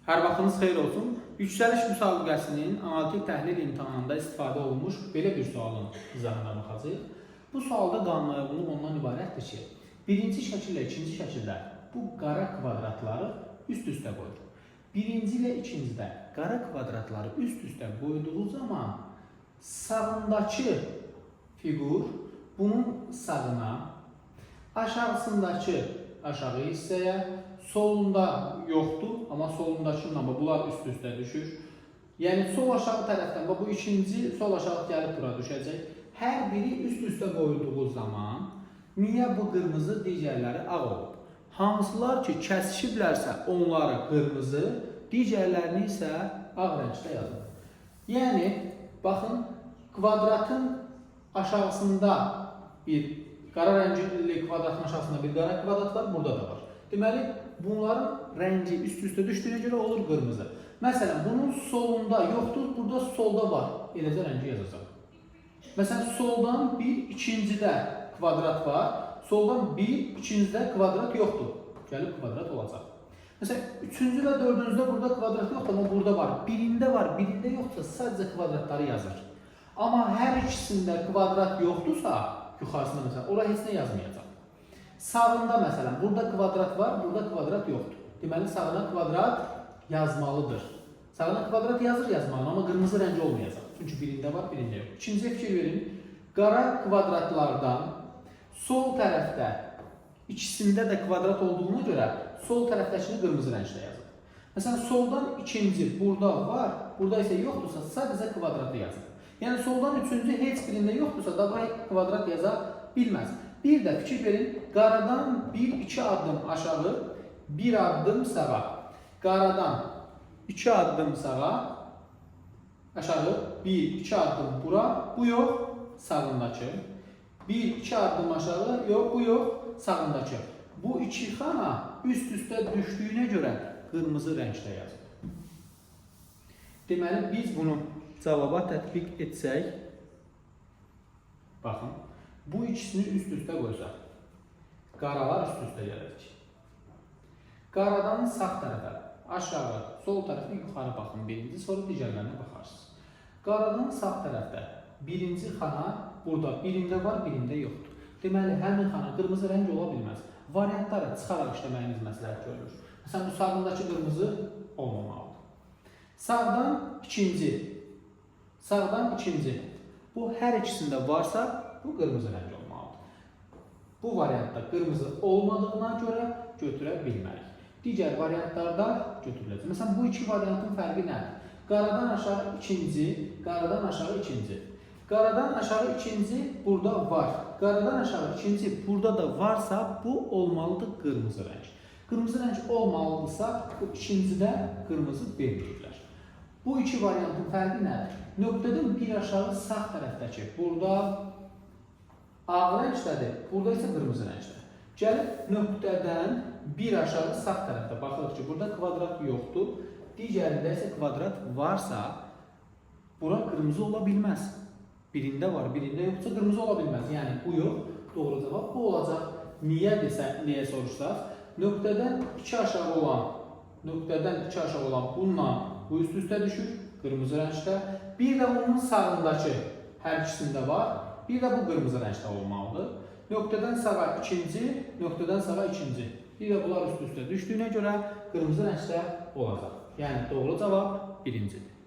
Hər vaxtınız xeyir olsun. Yüksəliş müsabiqəsinin analitik təhlil imtahanında istifadə olunmuş belə bir sualın izahına baxacağıq. Bu sualda qanunayarlılıq ondan ibarətdir ki, birinci şəkillə ikinci şəkildə bu qara kvadratları üst-üstə qoyur. Birinci ilə ikincidə qara kvadratları üst-üstə qoyduğu zaman sağındakı fiqur bunun sağına, aşağısındakı aşağı hissəyə, solunda yoxdur, amma solundakı bunlar üst-üstə düşür. Yəni sol aşağı tərəfdən bu ikinci sol aşağı gəlib bura düşəcək. Hər biri üst-üstə qoyulduğu zaman niyə bu qırmızı, digərləri ağ olur? Hansılar ki kəsişiblərsə onları qırmızı, digərlərini isə ağ rəngdə yazılır. Yəni baxın, kvadratın aşağısında bir qara rəngli kvadratın aşağısında bir qara kvadrat var, burada da var. Deməli, bunların rəngi üst-üstə düşdüyünə görə olur qırmızı. Məsələn, bunun solunda yoxdur, burada solda var. Eləcə rəngi yazacaq. Məsələn, soldan bir ikincidə kvadrat var, soldan bir ikincidə kvadrat yoxdur. Gəlib kvadrat olacaq. Məsələn, üçüncü və dördüncüdə burada kvadrat yoxdur, amma burada var. Birində var, birində yoxsa sadəcə kvadratları yazır. Amma hər ikisində kvadrat yoxdursa, yuxarısında məsələn, ora heç nə yazmayacaq. Sağında məsələn, burada kvadrat var, burada kvadrat yoxdur. Deməli, sağına kvadrat yazmalıdır. Sağına kvadrat yazmalı, amma qırmızı rəngi olmayacaq. Çünki birində var, birində yox. İkinciyə fikir verin. Qara kvadratlardan sol tərəfdə ikisində də kvadrat olduğuna görə sol tərəfdəkini qırmızı rənglə yazın. Məsələn, soldan ikinci burada var, burada isə yoxdursa sadəcə kvadratı yazın. Yəni, soldan üçüncü heç birində yoxdursa da kvadrat yaza bilməz. Bir də fikir verin, qaradan bir-iki addım aşağı, bir addım sağa. Qaradan 2 addım sağa, aşağı 1-2 addım bura, bu yox, sağındakı. 1-2 addım aşağı, yox, bu yox, sağındakı. Bu iki xana üst-üstə düşdüyünə görə qırmızı rəngdə yazılır. Deməli, biz bunu cavaba tətbiq etsək, baxın, bu ikisini üst-üstə qoysaq, qaralar üst-üstə gələcək. Qaradan sağ tərəfə, aşağı, sol tərəfə, yuxarı baxın birinci, sonra digərlərinə baxarsınız. Qaradan sağ tərəfdə birinci xana burada, birində var, birində yoxdur. Deməli, həmin xana qırmızı rəng ola bilməz. Variantlara çıxaraq işləməyiniz məsləhət görülür. Məsələn, bu sağındakı qırmızı olmamalıdır. Sağdan ikinci. Bu hər ikisində varsa, bu qırmızı rəng olmalıdır. Bu variantda qırmızı olmadığına görə götürə bilmərik. Digər variantlarda götürüləcək. Məsələn, bu iki variantın fərqi nədir? Qaradan aşağı ikinci, qaradan aşağı ikinci. Qaradan aşağı ikinci burada var. Qaradan aşağı ikinci burada da varsa bu olmalıdır qırmızı rəng. Qırmızı rəng olmalıdırsa bu ikincidə qırmızı verməyiblər. Bu iki variantın fərqi nədir? Nöqtədən bir aşağı sağ tərəfdəki burada ağ rəngdədir, burada isə qırmızı rəngdədir. Gəlib nöqtədən bir aşağı sağ tərəfdə baxırıq ki, burada kvadrat yoxdur, digərində isə kvadrat varsa, bura qırmızı ola bilməz. Birində var, birində yoxsa qırmızı ola bilməz. Yəni, bu yox, doğru cavab bu olacaq. Niyə soruşsaq? Nöqtədən iki aşağı olan bununla bu üst-üstə düşür, qırmızı rəngdə. Bir də bunun sağındakı hər ikisində var, bir də bu qırmızı rəngdə olmalıdır. Nöqtədən sağa ikinci, nöqtədən sağa ikinci. Bir də bunlar üst-üstə düşdüyünə görə qırmızı rəngdə olacaq. Yəni, doğru cavab birincidir.